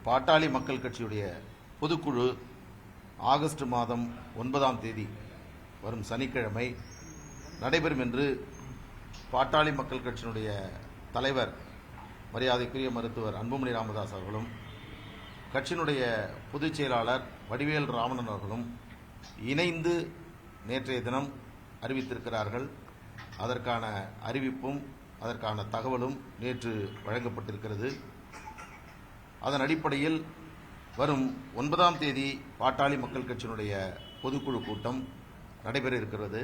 பாட்டாளி மக்கள் கட்சியுடைய பொதுக்குழு ஆகஸ்ட் மாதம் 9ஆம் தேதி வரும் சனிக்கிழமை நடைபெறும் என்று பாட்டாளி மக்கள் கட்சியினுடைய தலைவர் மரியாதைக்குரிய மருத்துவர் அன்புமணி ராமதாஸ் அவர்களும் கட்சியினுடைய பொதுச் செயலாளர் வடிவேல் ராமணன் அவர்களும் இணைந்து நேற்றைய தினம் அறிவித்திருக்கிறார்கள். அதற்கான அறிவிப்பும் அதற்கான தகவலும் நேற்று வழங்கப்பட்டிருக்கிறது. அதன் அடிப்படையில் வரும் 9ஆம் தேதி பாட்டாளி மக்கள் கட்சியினுடைய பொதுக்குழு கூட்டம் நடைபெற இருக்கிறது.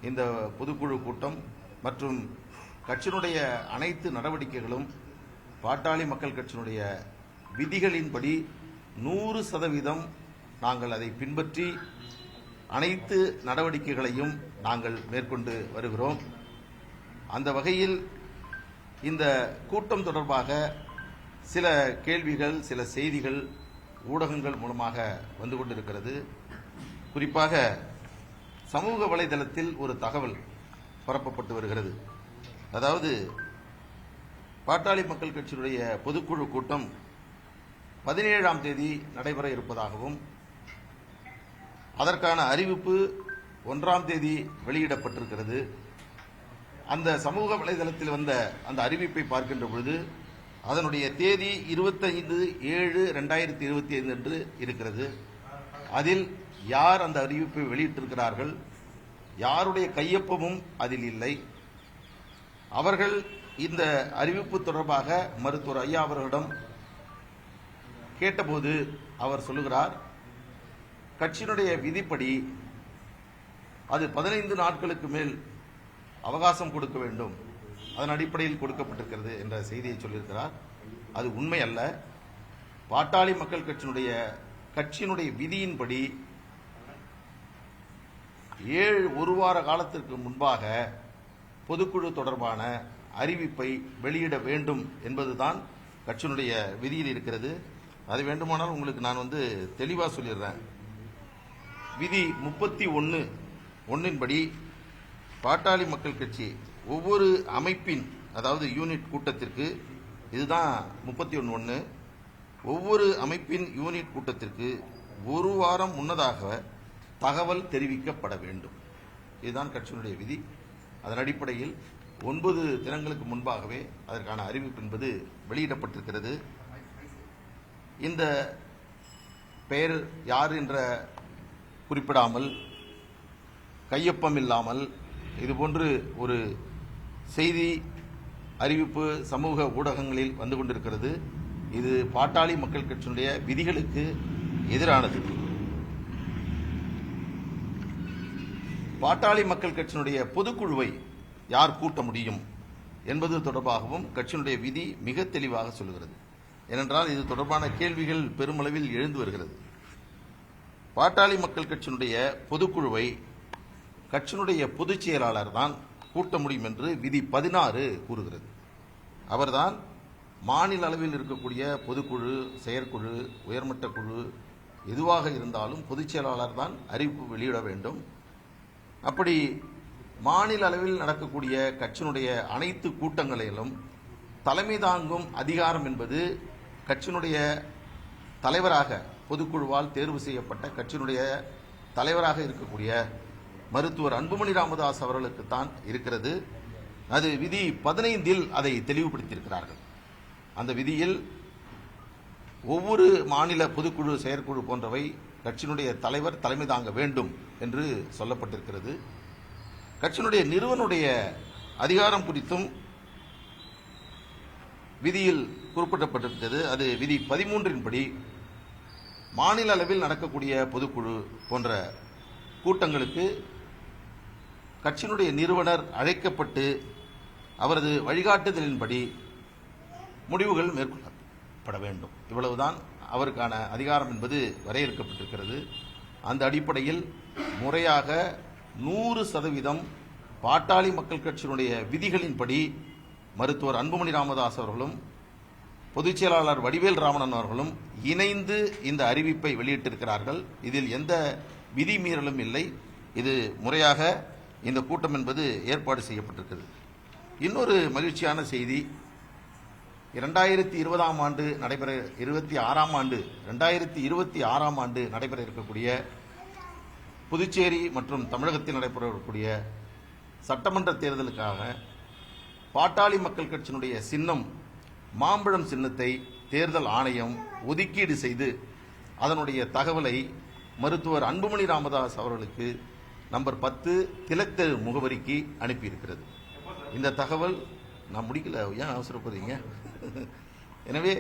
இந்த பொதுக்குழு கூட்டம் மற்றும் கட்சியினுடைய அனைத்து நடவடிக்கைகளும் பாட்டாளி மக்கள் கட்சியினுடைய விதிகளின்படி 100% நாங்கள் அதை பின்பற்றி அனைத்து நடவடிக்கைகளையும் நாங்கள் மேற்கொண்டு வருகிறோம். அந்த வகையில் இந்த கூட்டம் தொடர்பாக சில கேள்விகள், சில செய்திகள் ஊடகங்கள் மூலமாக வந்து கொண்டிருக்கிறது. குறிப்பாக சமூக வலைதளத்தில் ஒரு தகவல் பரப்பப்பட்டு வருகிறது. அதாவது பாட்டாளி மக்கள் கட்சியினுடைய பொதுக்குழு கூட்டம் 17ஆம் தேதி நடைபெற இருப்பதாகவும் அதற்கான அறிவிப்பு 1ஆம் தேதி வெளியிடப்பட்டிருக்கிறது. அந்த சமூக வலைதளத்தில் வந்த அந்த அறிவிப்பை பார்க்கின்ற பொழுது அதனுடைய தேதி 25/7/2025 என்று இருக்கிறது. அதில் யார் அந்த அறிவிப்பை வெளியிட்டிருக்கிறார்கள், யாருடைய கையொப்பமும் அதில் இல்லை. அவர்கள் இந்த அறிவிப்பு தொடர்பாக மருத்துவர் ஐயா அவர்களிடம் கேட்டபோது அவர் சொல்லுகிறார், கட்சியினுடைய விதிப்படி அது 15 நாட்களுக்கு மேல் அவகாசம் கொடுக்க வேண்டும், அதன் அடிப்படையில் கொடுக்கப்பட்டிருக்கிறது என்ற செய்தியை சொல்லியிருக்கிறார். அது உண்மை அல்ல. பாட்டாளி மக்கள் கட்சியினுடைய விதியின்படி ஒரு வார காலத்திற்கு முன்பாக பொதுக்குழு தொடர்பான அறிவிப்பை வெளியிட வேண்டும் என்பதுதான் கட்சியினுடைய விதியில் இருக்கிறது. அது வேண்டுமானால் உங்களுக்கு நான் தெளிவாக சொல்லிடுறேன். விதி 31 படி பாட்டாளி மக்கள் கட்சி ஒவ்வொரு அமைப்பின், அதாவது யூனிட் கூட்டத்திற்கு, இதுதான் 31(1), ஒவ்வொரு அமைப்பின் யூனிட் கூட்டத்திற்கு ஒரு வாரம் முன்னதாக தகவல் தெரிவிக்கப்பட வேண்டும். இதுதான் கட்சியினுடைய விதி. அதன் அடிப்படையில் 9 தினங்களுக்கு முன்பாகவே அதற்கான அறிவிப்பு என்பது வெளியிடப்பட்டிருக்கிறது. இந்த பெயர் யார் என்ற குறிப்பிடாமல், கையொப்பம் இல்லாமல் இதுபோன்று ஒரு செய்தி அறிவிப்பு சமூக ஊடகங்களில் வந்து கொண்டிருக்கிறது. இது பாட்டாளி மக்கள் கட்சியினுடைய விதிகளுக்கு எதிரானது. பாட்டாளி மக்கள் கட்சியினுடைய பொதுக்குழுவை யார் கூட்ட முடியும் என்பது தொடர்பாகவும் கட்சியினுடைய விதி மிக தெளிவாக சொல்கிறது. ஏனென்றால் இது தொடர்பான கேள்விகள் பெருமளவில் எழுந்து வருகிறது. பாட்டாளி மக்கள் கட்சியினுடைய பொதுக்குழுவை கட்சியினுடைய பொதுச் செயலாளர் தான் கூட்ட முடியும் என்று விதி 16 கூறுகிறது. அவர்தான் மாநில அளவில் இருக்கக்கூடிய பொதுக்குழு, செயற்குழு, உயர்மட்ட குழு எதுவாக இருந்தாலும் பொதுச் செயலாளர் தான் அறிவிப்பு வெளியிட வேண்டும். அப்படி மாநில அளவில் நடக்கக்கூடிய கட்சியினுடைய அனைத்து கூட்டங்களிலும் தலைமை தாங்கும் அதிகாரம் என்பது கட்சியினுடைய தலைவராக, பொதுக்குழுவால் தேர்வு செய்யப்பட்ட கட்சியினுடைய தலைவராக இருக்கக்கூடிய மருத்துவர் அன்புமணி ராமதாஸ் அவர்களுக்குத்தான் இருக்கிறது. அது விதி 15 அதை தெளிவுபடுத்தியிருக்கிறார்கள். அந்த விதியில் ஒவ்வொரு மாநில பொதுக்குழு, செயற்குழு போன்றவை கட்சியினுடைய தலைவர் தலைமை தாங்க வேண்டும் என்று சொல்லப்பட்டிருக்கிறது. கட்சியினுடைய நிறுவனுடைய அதிகாரம் குறித்தும் விதியில் குறிப்பிடப்பட்டிருக்கிறது. அது விதி 13 படி மாநில அளவில் நடக்கக்கூடிய பொதுக்குழு போன்ற கூட்டங்களுக்கு கட்சியினுடைய நிறுவனர் அழைக்கப்பட்டு அவரது வழிகாட்டுதலின்படி முடிவுகள் மேற்கொள்ளப்பட வேண்டும். இவ்வளவுதான் அவருக்கான அதிகாரம் என்பது வரையறுக்கப்பட்டிருக்கிறது. அந்த அடிப்படையில் முறையாக 100% பாட்டாளி மக்கள் கட்சியினுடைய விதிகளின்படி மருத்துவர் அன்புமணி ராமதாஸ் அவர்களும் பொதுச் செயலாளர் வடிவேல் ராமணன் அவர்களும் இணைந்து இந்த அறிவிப்பை வெளியிட்டிருக்கிறார்கள். இதில் எந்த விதி மீறலும் இல்லை. இது முறையாக இந்த கூட்டம் என்பது ஏற்பாடு செய்யப்பட்டிருக்கிறது. இன்னொரு மகிழ்ச்சியான செய்தி, 2020 ஆண்டு நடைபெற 2026 ஆண்டு நடைபெற இருக்கக்கூடிய புதுச்சேரி மற்றும் தமிழகத்தில் நடைபெறக்கூடிய சட்டமன்ற தேர்தலுக்காக பாட்டாளி மக்கள் கட்சியினுடைய சின்னம் மாம்பழம் சின்னத்தை தேர்தல் ஆணையம் ஒதுக்கீடு செய்து அதனுடைய தகவலை மருத்துவர் அன்புமணி ராமதாஸ் அவர்களுக்கு நம்பர் 10 திலக் தெரு முகவரிக்கு அனுப்பியிருக்கிறது. இந்த தகவல் நான் முடிக்கல, ஏன் அவசரப்படுறீங்க? எனவே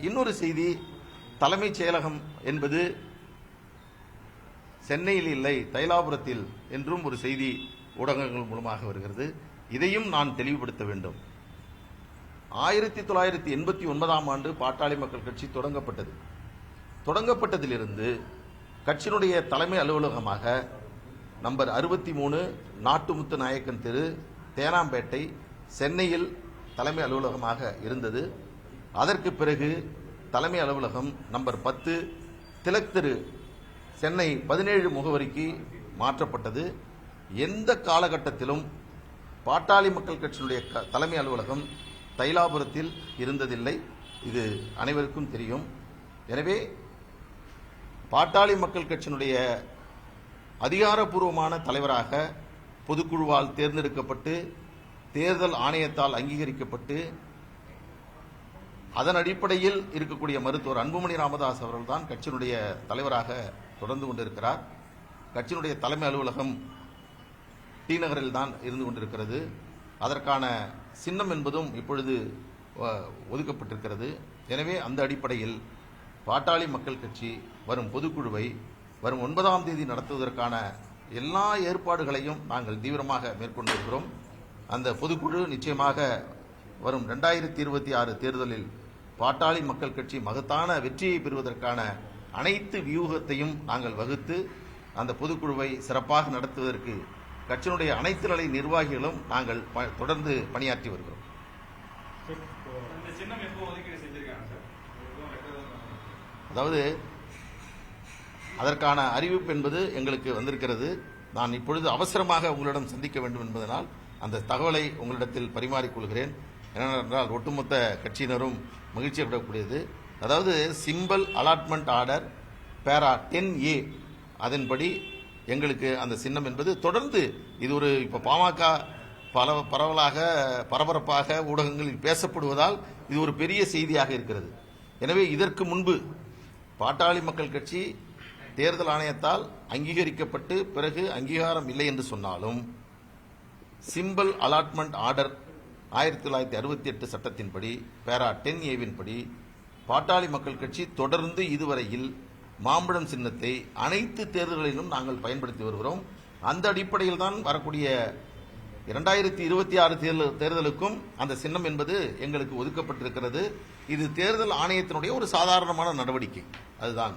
இன்னொரு செய்தி, தலைமைச் செயலகம் என்பது சென்னையில் இல்லை, தைலாபுரத்தில் என்றும் ஒரு செய்தி ஊடகங்கள் மூலமாக வருகிறது. இதையும் நான் தெளிவுபடுத்த வேண்டும். 1989 ஆண்டு பாட்டாளி மக்கள் கட்சி தொடங்கப்பட்டது. தொடங்கப்பட்டதிலிருந்து கட்சியினுடைய தலைமை அலுவலகமாக நம்பர் 63 நாட்டுமுத்து நாயக்கன் தெரு, தேனாம்பேட்டை, சென்னையில் தலைமை அலுவலகமாக இருந்தது. அதற்கு பிறகு தலைமை அலுவலகம் நம்பர் 10 திலக் தெரு, சென்னை 17 முகவரிக்கு மாற்றப்பட்டது. எந்த காலகட்டத்திலும் பாட்டாளி மக்கள் கட்சியினுடைய தலைமை அலுவலகம் தைலாபுரத்தில் இருந்ததில்லை. இது அனைவருக்கும் தெரியும். எனவே பாட்டாளி மக்கள் கட்சியினுடைய அதிகாரப்பூர்வமான தலைவராக பொதுக்குழுவால் தேர்ந்தெடுக்கப்பட்டு தேர்தல் ஆணையத்தால் அங்கீகரிக்கப்பட்டு அதன் அடிப்படையில் இருக்கக்கூடிய மருத்துவர் அன்புமணி ராமதாஸ் அவர்கள்தான் கட்சியினுடைய தலைவராக தொடர்ந்து கொண்டிருக்கிறார். கட்சியினுடைய தலைமை அலுவலகம் டி நகரில் தான் இருந்து கொண்டிருக்கிறது. அதற்கான சின்னம் என்பதும் இப்பொழுது ஒதுக்கப்பட்டிருக்கிறது. எனவே அந்த அடிப்படையில் பாட்டாளி மக்கள் கட்சி வரும் பொதுக்குழுவை வரும் 9ஆம் தேதி நடத்துவதற்கான எல்லா ஏற்பாடுகளையும் நாங்கள் தீவிரமாக மேற்கொண்டிருக்கிறோம். அந்த பொதுக்குழு நிச்சயமாக வரும் 2026 தேர்தலில் பாட்டாளி மக்கள் கட்சி மகத்தான வெற்றியை பெறுவதற்கான அனைத்து வியூகத்தையும் நாங்கள் வகுத்து அந்த பொதுக்குழுவை சிறப்பாக நடத்துவதற்கு கட்சியினுடைய அனைத்து நிலை நிர்வாகிகளும் நாங்கள் தொடர்ந்து பணியாற்றி வருகிறோம். அதாவது அதற்கான அறிவிப்பு என்பது எங்களுக்கு வந்திருக்கிறது. நான் இப்பொழுது அவசரமாக உங்களிடம் சந்திக்க வேண்டும் என்பதனால் அந்த தகவலை உங்களிடத்தில் பரிமாறிக்கொள்கிறேன். என்னவென்றால் ஒட்டுமொத்த கட்சியினரும் மகிழ்ச்சி அடையக்கூடியது. அதாவது சிம்பிள் அலாட்மெண்ட் ஆர்டர் பேரா 10A அதன்படி எங்களுக்கு அந்த சின்னம் என்பது தொடர்ந்து இது ஒரு இப்போ பாமக பரவலாக பரபரப்பாக ஊடகங்களில் பேசப்படுவதால் இது ஒரு பெரிய செய்தியாக இருக்கிறது. எனவே இதற்கு முன்பு பாட்டாளி மக்கள் கட்சி தேர்தல் ஆணையத்தால் அங்கீகரிக்கப்பட்டு பிறகு அங்கீகாரம் இல்லை என்று சொன்னாலும் சிம்பிள் அலாட்மெண்ட் ஆர்டர் 1968 சட்டத்தின்படி பேரா 10A படி பாட்டாளி மக்கள் கட்சி தொடர்ந்து இதுவரையில் மாம்பழம் சின்னத்தை அனைத்து தேர்தல்களிலும் நாங்கள் பயன்படுத்தி வருகிறோம். அந்த அடிப்படையில் தான் வரக்கூடிய 2026 தேர்தலுக்கும் அந்த சின்னம் என்பது எங்களுக்கு ஒதுக்கப்பட்டிருக்கிறது. இது தேர்தல் ஆணையத்தினுடைய ஒரு சாதாரணமான நடவடிக்கை. அதுதான்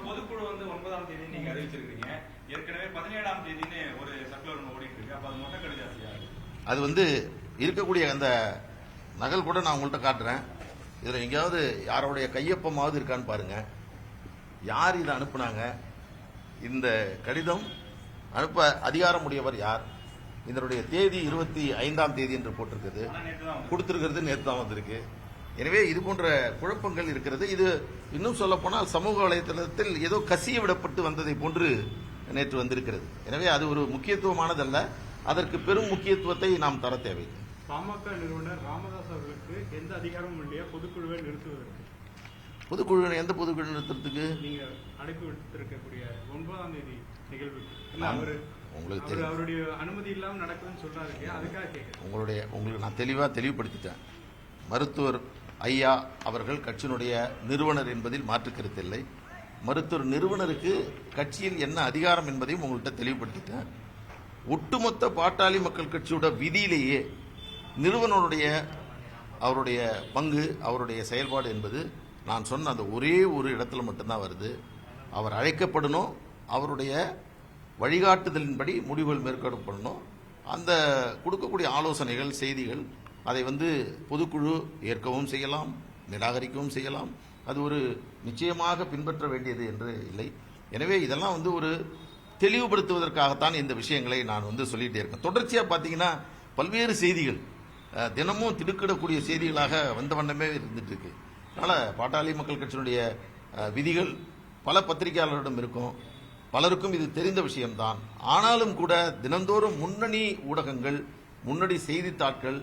பொதுக்குழு 9ஆம் தேதி நீங்க அறிவிச்சிருக்கீங்க. ஏற்கனவே 17ஆம் தேதின்னு ஒரு சர்க்குலர் ஓடிட்டு இருக்கு. அப்ப அது மொட்டை கடிதாசியா? அது இருக்கக்கூடிய அந்த நகல் கூட நான் உங்கள்கிட்ட காட்டுறேன். இதுல எங்கேயாவது யாருடைய கையொப்பமாவது இருக்கான்னு பாருங்க. யார் இதை அனுப்புனாங்க? இந்த கடிதம் அனுப்ப அதிகாரமுடையவர் யார்? இதனுடைய தேதி 25ஆம் தேதி என்று போட்டிருக்கிறது. கொடுத்திருக்கிறது நேற்று தான் வந்திருக்கு. எனவே இது போன்ற குழப்பங்கள் இருக்கிறது. இது இன்னும் சொல்ல போனால் சமூக வலைதளத்தில் ஏதோ கசிய விடப்பட்டு வந்ததை போன்று நேற்று வந்திருக்கிறது. எனவே அது ஒரு முக்கியத்துவமானதல்ல. அதற்கு பெரும் முக்கியத்துவத்தை நாம் தர தேவையில்லை. பாமக நிறுவனர் ராமதாஸ் அவர்களுக்கு எந்த அதிகாரமும் இல்லையா பொதுக்குழுவை நிறுத்துவதற்கு? பொதுக்குழு எந்த பொதுக்குழு நிறுத்துறதுக்கு நீங்க அழைப்பு விடுத்திருக்கக்கூடிய 9ஆம் தேதி நிகழ்வு உங்களுக்கு அவருடைய அனுமதி இல்லாமல் நடக்குதுன்னு சொல்றாரு. அதுக்காக கேட்கிறேன். உங்களுக்கு நான் தெளிவுபடுத்திட்டேன். மருத்துவர் ஐயா அவர்கள் கட்சியினுடைய நிறுவனர் என்பதில் மாற்று கருத்தில்லை. மருத்துவர் நிறுவனருக்கு கட்சியில் என்ன அதிகாரம் என்பதையும் உங்கள்கிட்ட தெளிவுபடுத்திட்டேன். ஒட்டுமொத்த பாட்டாளி மக்கள் கட்சியோட விதியிலேயே நிறுவனருடைய அவருடைய பங்கு அவருடைய செயல்பாடு என்பது நான் சொன்ன அந்த ஒரே ஒரு இடத்துல மட்டும்தான் வருது. அவர் அழைக்கப்படணும், அவருடைய வழிகாட்டுதலின்படி முடிவுகள் மேற்கொள்ளப்படணும். அந்த கொடுக்கக்கூடிய ஆலோசனைகள் செய்திகள் அதை பொதுக்குழு ஏற்கவும் செய்யலாம், நிராகரிக்கவும் செய்யலாம். அது ஒரு நிச்சயமாக பின்பற்ற வேண்டியது என்று இல்லை. எனவே இதெல்லாம் ஒரு தெளிவுபடுத்துவதற்காகத்தான் இந்த விஷயங்களை நான் சொல்லிட்டே இருக்கேன். தொடர்ச்சியாக பார்த்தீங்கன்னா பல்வேறு செய்திகள் தினமும் திடுக்கிடக்கூடிய செய்திகளாக வந்த வண்ணமே இருந்துட்டு இருக்கு. அதனால பாட்டாளி மக்கள் கட்சியினுடைய விதிகள் பல பத்திரிகையாளர்களிடம் இருக்கும், பலருக்கும் இது தெரிந்த விஷயம்தான். ஆனாலும் கூட தினந்தோறும் முன்னணி ஊடகங்கள், முன்னணி செய்தித்தாட்கள்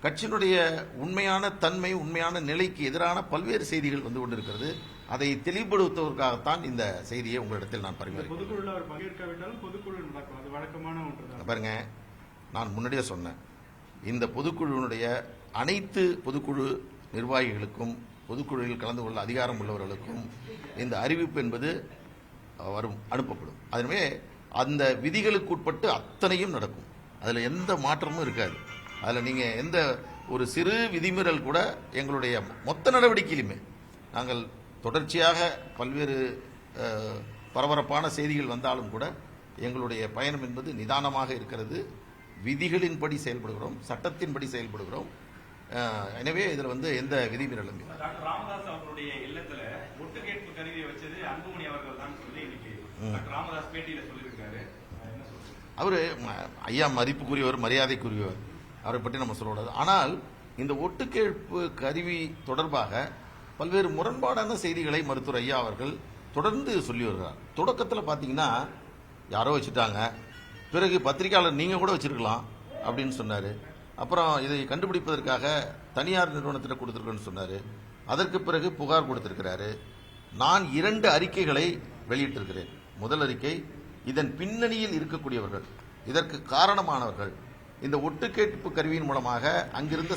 கட்சியினுடைய உண்மையான தன்மை, உண்மையான நிலைக்கு எதிரான பல்வேறு செய்திகள் வந்து கொண்டிருக்கிறது. அதை தெளிவுபடுத்துவதற்காகத்தான் இந்த செய்தியை உங்களிடத்தில் நான் பரிமாறுகிறேன். பொதுக்குழுல அவர் பங்கேற்காவிட்டாலும் பொதுக்குழு நடக்கும், அது வழக்கமான ஒன்று. பாருங்க, நான் முன்னாடியே சொன்னேன், இந்த பொதுக்குழுவினுடைய அனைத்து பொதுக்குழு நிர்வாகிகளுக்கும், பொதுக்குழுவில் கலந்து கொள்ள அதிகாரம் உள்ளவர்களுக்கும் இந்த அறிவிப்பு என்பது வரும், அனுப்பப்படும். அதுவே அந்த விதிகளுக்கு உட்பட்டு அத்தனையும் நடக்கும். அதில் எந்த மாற்றமும் இருக்காது. அதில் நீங்கள் எந்த ஒரு சிறு விதிமீறல் கூட எங்களுடைய மொத்த நடவடிக்கையிலுமே நாங்கள் தொடர்ச்சியாக பல்வேறு பரபரப்பான செய்திகள் வந்தாலும் கூட எங்களுடைய பயணம் என்பது நிதானமாக இருக்கிறது. விதிகளின்படி செயல்படுகிறோம், சட்டத்தின்படி செயல்படுகிறோம். எனவே இதில் வந்து எந்த விதிமீறலும் இல்லை. டாக்டர் ராமதாஸ் அவர்களுடைய இல்லத்துல ஒட்டு கேட்பு கருவியை வச்சது அன்புமணி அவர்கள் தான் சொல்லி இன்னைக்கு டாக்டர் ராமதாஸ் பேட்டியில சொல்லியிருக்காரு. அவரு ஐயா மதிப்புக்குரியவர், மரியாதைக்குரியவர், அவரை பற்றி நம்ம சொல்லக்கூடாது. ஆனால் இந்த ஒட்டு கேட்பு கருவி தொடர்பாக பல்வேறு முரண்பாடான செய்திகளை மருத்துவர் ஐயா அவர்கள் தொடர்ந்து சொல்லி வருகிறார். தொடக்கத்தில் பார்த்தீங்கன்னா யாரோ வச்சுட்டாங்க, பிறகு பத்திரிகையாளர் நீங்கள் கூட வச்சிருக்கலாம் அப்படின்னு சொன்னார். அப்புறம் இதை கண்டுபிடிப்பதற்காக தனியார் நிறுவனத்தில் கொடுத்துருக்கேன்னு சொன்னார். அதற்கு பிறகு புகார் கொடுத்திருக்கிறாரு. நான் 2 அறிக்கைகளை வெளியிட்டிருக்கிறேன். முதல் அறிக்கை, இதன் பின்னணியில் இருக்கக்கூடியவர்கள், இதற்கு காரணமானவர்கள், இந்த ஒட்டு கேட்பு கருவியின் மூலமாக அங்கிருந்த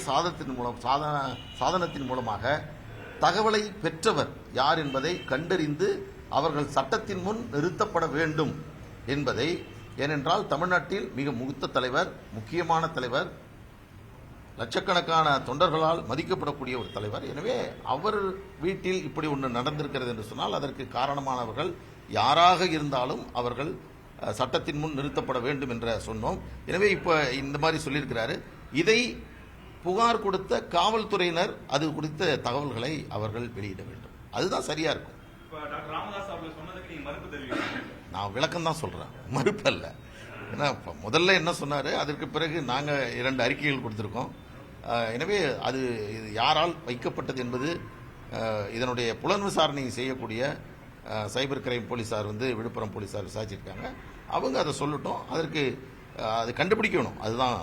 சாதனத்தின் மூலமாக தகவலை பெற்றவர் யார் என்பதை கண்டறிந்து அவர்கள் சட்டத்தின் முன் நிறுத்தப்பட வேண்டும் என்பதை. ஏனென்றால் தமிழ்நாட்டில் மிக மூத்த தலைவர், முக்கியமான தலைவர், லட்சக்கணக்கான தொண்டர்களால் மதிக்கப்படக்கூடிய ஒரு தலைவர். எனவே அவர் வீட்டில் இப்படி ஒன்று நடந்திருக்கிறது என்று சொன்னால் அதற்கு காரணமானவர்கள் யாராக இருந்தாலும் அவர்கள் சட்டத்தின் முன் நிறுத்தப்பட வேண்டும் என்ற சொன்னோம். எனவே இப்ப இந்த மாதிரி சொல்லியிருக்கிறாரு. இதை புகார் கொடுத்த காவல்துறையினர் அது குறித்த தகவல்களை அவர்கள் வெளியிட வேண்டும். அதுதான் சரியா இருக்கும். நான் விளக்கம் தான் சொல்றேன், மறுப்பு அல்ல. ஏன்னா முதல்ல என்ன சொன்னாரு, அதற்கு பிறகு நாங்க 2 அறிக்கைகள் கொடுத்திருக்கோம். எனவே அது யாரால் வைக்கப்பட்டது என்பது இதனுடைய புலன் விசாரணை செய்யக்கூடிய சைபர் கிரைம் போலீசார் வந்து விழுப்புரம் போலீசார் விசாரிச்சிருக்காங்க. அவங்க அதை சொல்லட்டும், அதற்கு அது கண்டுபிடிக்கணும். அதுதான்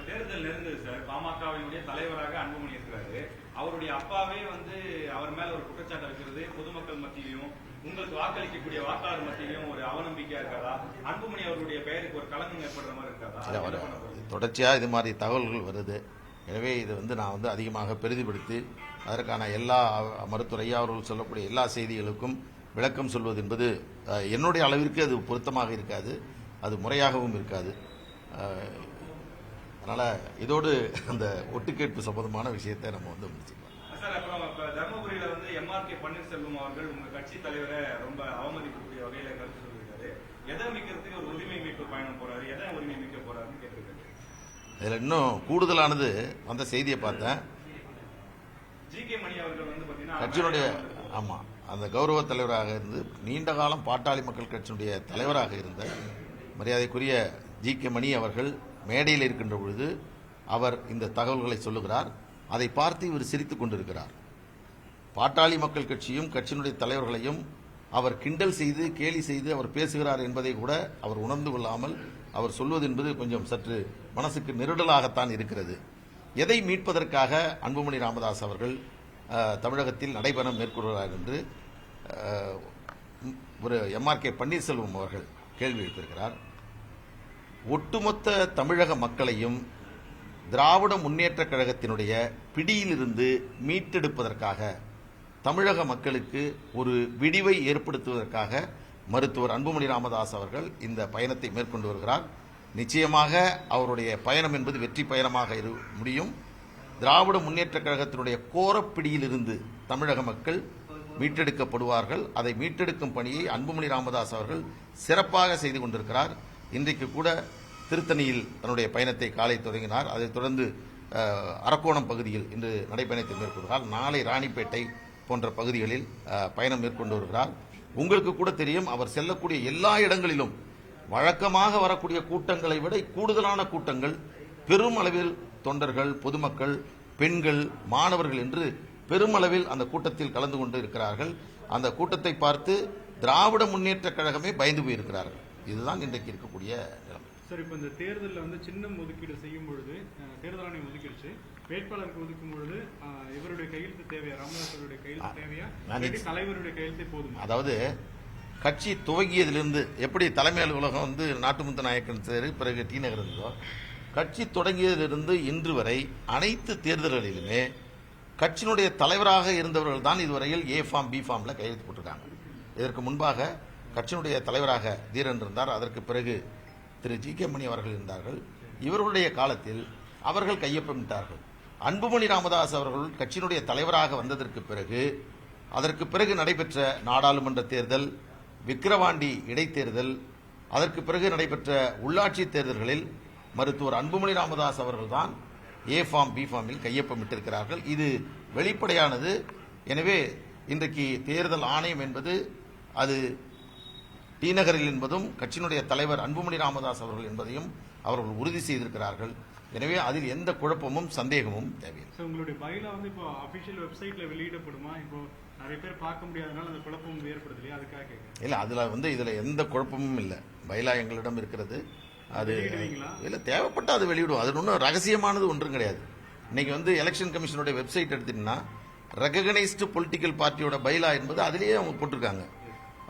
தேர்தல் நெருங்குது சார். பாமகவினுடைய தலைவராக அன்புமணி இருக்கிறாரு. அவருடைய அப்பாவே வந்து அவர் மேல ஒரு குற்றச்சாட்டு வைக்கிறது பொதுமக்கள் மத்தியிலும் உங்களுக்கு வாக்களிக்கக்கூடிய வாக்காளர் மத்தியிலும் ஒரு அவநம்பிக்கையா இருக்காதா? அன்புமணி அவருடைய பெயருக்கு ஒரு களங்கம் ஏற்படுற மாதிரி இருக்காதா? தொடர்ச்சியா இது மாதிரி தகவல்கள் வருது. எனவே இது வந்து நான் வந்து அதிகமாக பெரிதுபடுத்தி அதற்கான எல்லா மருத்துவர் ஐயா அவர்கள் சொல்லக்கூடிய எல்லா செய்திகளுக்கும் விளக்கம் சொல்வது என்பது என்னுடைய அளவிற்கு அது பொருத்தமாக இருக்காது, அது முறையாகவும் இருக்காது. அதனால இதோடு அந்த ஒட்டுக்கேட்பு சம்பந்தமான விஷயத்தை நம்ம வந்து முடிச்சுக்கலாம். சார், அப்புறம் தர்மபுரியில வந்து எம்ஆர்கே பன்னீர்செல்வம் அவர்கள் உங்க கட்சி தலைவரை ரொம்ப அவமதிக்கக்கூடிய வகையில கருத்து சொல்லியிருக்காரு. எதை மீட்கிறதுக்கு ஒரு உரிமை மீட்பு பயணம் போறாரு, எதை உரிமை மீட்க போறாருன்னு கேட்டிருக்காரு. இதுல இன்னும் கூடுதலானது அந்த செய்தியை பார்த்தேன். ஜி.கே. மணி அவர்கள் வந்து பாத்தீங்கன்னா கட்சியினுடைய ஆமா அந்த கௌரவ தலைவராக இருந்து நீண்ட காலம் பாட்டாளி மக்கள் கட்சியினுடைய தலைவராக இருந்த மரியாதைக்குரிய ஜி.கே. மணி அவர்கள் மேடையில் இருக்கின்ற பொழுது அவர் இந்த தகவல்களை சொல்லுகிறார். அதை பார்த்து இவர் சிரித்துக் கொண்டிருக்கிறார். பாட்டாளி மக்கள் கட்சியும் கட்சியினுடைய தலைவர்களையும் அவர் கிண்டல் செய்து கேலி செய்து அவர் பேசுகிறார் என்பதை கூட அவர் உணர்ந்து கொள்ளாமல் அவர் சொல்வது என்பது கொஞ்சம் சற்று மனசுக்கு நெருடலாகத்தான் இருக்கிறது. எதை மீட்பதற்காக அன்புமணி ராமதாஸ் அவர்கள் தமிழகத்தில் நடைபெறம் மேற்கொள்கிறார் என்று ஒரு எம்ஆர்கே பன்னீர்செல்வம் அவர்கள் கேள்வி எழுப்பியிருக்கிறார். ஒட்டுமொத்த தமிழக மக்களையும் திராவிட முன்னேற்ற கழகத்தினுடைய பிடியிலிருந்து மீட்டெடுப்பதற்காக, தமிழக மக்களுக்கு ஒரு விடிவை ஏற்படுத்துவதற்காக மருத்துவர் அன்புமணி ராமதாஸ் அவர்கள் இந்த பயணத்தை மேற்கொண்டு வருகிறார். நிச்சயமாக அவருடைய பயணம் என்பது வெற்றி பயணமாக முடியும். திராவிட முன்னேற்ற கழகத்தினுடைய கோரப்பிடியிலிருந்து தமிழக மக்கள் மீட்டெடுக்கப்படுவார்கள். அதை மீட்டெடுக்கும் பணியை அன்புமணி ராமதாஸ் அவர்கள் சிறப்பாக செய்து கொண்டிருக்கிறார். இன்றைக்கு கூட திருத்தணியில் தன்னுடைய பயணத்தை காலை தொடங்கினார். அதைத் தொடர்ந்து அரக்கோணம் பகுதியில் இன்று நடைபயணத்தை மேற்கொள்கிறார். நாளை ராணிப்பேட்டை போன்ற பகுதிகளில் பயணம் மேற்கொண்டு வருகிறார். உங்களுக்கு கூட தெரியும், அவர் செல்லக்கூடிய எல்லா இடங்களிலும் வழக்கமாக வரக்கூடிய கூட்டங்களை விட கூடுதலான கூட்டங்கள், பெரும் அளவில் தொண்டர்கள், பொதுமக்கள், பெண்கள், மாணவர்கள் என்று பெருமளவில் அந்த கூட்டத்தில் கலந்து கொண்டு இருக்கிறார்கள். அந்த கூட்டத்தை பார்த்து திராவிட முன்னேற்ற கழகமே பயந்து போயிருக்கிறார்கள். இதுதான் இன்றைக்கு இருக்கக்கூடிய நிலைமை. சார், இப்போ இந்த தேர்தலில் வந்து சின்னம் ஒதுக்கீடு செய்யும் பொழுது தேர்தல் ஆணையம் ஒதுக்கிடுச்சு, வேட்பாளருக்கு ஒதுக்கும் பொழுது இவருடைய கையெழுத்து தேவையா, ராமதாஸ் அவருடைய கையெழுத்து தேவையா, தலைவருடைய கையெழுத்தை போதும்? அதாவது கட்சி துவங்கியதிலிருந்து எப்படி தலைமை அலுவலகம் வந்து நாட்டுமுத்த நாயக்கன் சேரு பிறகு டி நகர் இருந்தோ, கட்சி தொடங்கியதிலிருந்து இன்று வரை அனைத்து தேர்தல்களிலுமே கட்சியினுடைய தலைவராக இருந்தவர்கள் தான் இதுவரையில் ஏ ஃபார்ம் பி ஃபார்ம்ல கையெழுத்து போட்டிருக்காங்க. இதற்கு முன்பாக கட்சியினுடைய தலைவராக தீரன் இருந்தார். அதற்கு பிறகு திரு ஜி கே மணி அவர்கள் இருந்தார்கள். இவர்களுடைய காலத்தில் அவர்கள் கையொப்பமிட்டார்கள். அன்புமணி ராமதாஸ் அவர்கள் கட்சியினுடைய தலைவராக வந்ததற்கு பிறகு அதற்கு பிறகு நடைபெற்ற நாடாளுமன்ற தேர்தல், விக்கிரவாண்டி இடைத்தேர்தல், அதற்கு பிறகு நடைபெற்ற உள்ளாட்சி தேர்தல்களில் மருத்துவர் அன்புமணி ராமதாஸ் அவர்கள் தான் ஏ ஃபார்ம் பி ஃபார்மில் கையொப்பமிட்டிருக்கிறார்கள். இது வெளிப்படையானது. எனவே இன்றைக்கு தேர்தல் ஆணையம் என்பது அது டி நகரில் என்பதும் கட்சியினுடைய தலைவர் அன்புமணி ராமதாஸ் அவர்கள் என்பதையும் அவர்கள் உறுதி செய்திருக்கிறார்கள். எனவே அதில் எந்த குழப்பமும் சந்தேகமும் தேவையில்லை. உங்களுடைய பைலா வந்து இப்போ அபிஷியல் வெப்சைட்ல வெளியிடப்படுமா? இப்போ நிறைய பேர் பார்க்க முடியாதனால அந்த குழப்பமும் ஏற்படுது இல்லையா, அதுக்காக கேட்குறேன். இல்ல, அதுல வந்து இதுல எந்த குழப்பமும் இல்லை. பைலா எங்களிடம் இருக்கிறது. அது இல்ல, தேவைப்பட்ட அது வெளியிடும். அது ஒன்றும் ரகசியமானது ஒன்றும் கிடையாது. இன்னைக்கு வந்து எலெக்ஷன் கமிஷனுடைய வெப்சைட் எடுத்தீங்கன்னா ரெகனைஸ்டு பொலிட்டிக்கல் பார்ட்டியோட பைலா என்பது அதிலேயே அவங்க போட்டிருக்காங்க.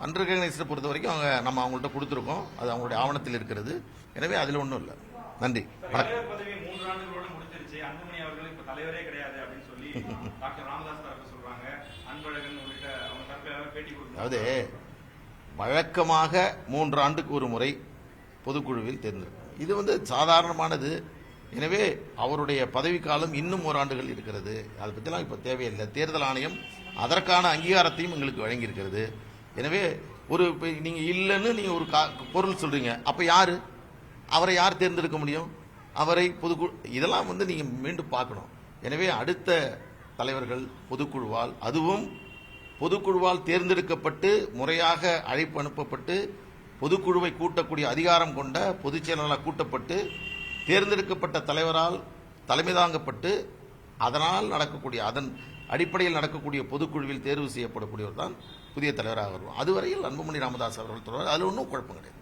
அன்ரெகனைஸ்டு பொறுத்த வரைக்கும் நம்ம அவங்கள்ட்ட கொடுத்துருக்கோம். அது அவங்களுடைய ஆவணத்தில் இருக்கிறது. எனவே அதில் ஒன்றும் இல்லை. நன்றி. தலைவர் பதவி 3 ஆண்டுகளோட முடிஞ்சிருச்சு. அன்புமணி அவர்கள் இப்ப தலைவரே கிடையாது அப்படின்னு சொல்லி டாக்டர் ராமதாஸ் அவர்கள் சொல்றாங்க. அன்பழகன் உள்ளிட்ட அவங்க தரப்பில் பேட்டி கொடுத்தாங்க. அதாவது வழக்கமாக 3 ஆண்டுக்கு ஒரு முறை பொதுக்குழுவில் தேர்ந்தெடுக்கும். இது வந்து சாதாரணமானது. எனவே அவருடைய பதவிக்காலம் இன்னும் 1 ஆண்டுகள் இருக்கிறது. அதை பற்றிலாம் இப்போ தேவையில்லை. தேர்தல் ஆணையம் அதற்கான அங்கீகாரத்தையும் எங்களுக்கு வழங்கியிருக்கிறது. எனவே நீங்க இல்லைன்னு நீங்க ஒரு பொருள் சொல்றீங்க, அப்ப யாரு அவரை யார் தேர்ந்தெடுக்க முடியும்? அவரை பொதுக்குழு, இதெல்லாம் வந்து நீங்க மீண்டும் பார்க்கணும். எனவே அடுத்த தலைவர்கள் பொதுக்குழுவால், அதுவும் பொதுக்குழுவால் தேர்ந்தெடுக்கப்பட்டு முறையாக அழைப்பு அனுப்பப்பட்டு பொதுக்குழுவை கூட்டக்கூடிய அதிகாரம் கொண்ட பொதுச் செயலாளரால் கூட்டப்பட்டு தேர்ந்தெடுக்கப்பட்ட தலைவரால் தலைமை தாங்கப்பட்டு அதன் அடிப்படையில் நடக்கக்கூடிய பொதுக்குழுவில் தேர்வு செய்யப்படக்கூடியவர் தான் புதிய தலைவராக வருவோம். அதுவரையில் அன்புமணி ராமதாஸ் அவர்கள் தொடர்பாக அதில் ஒன்றும் குழப்பம் கிடையாது.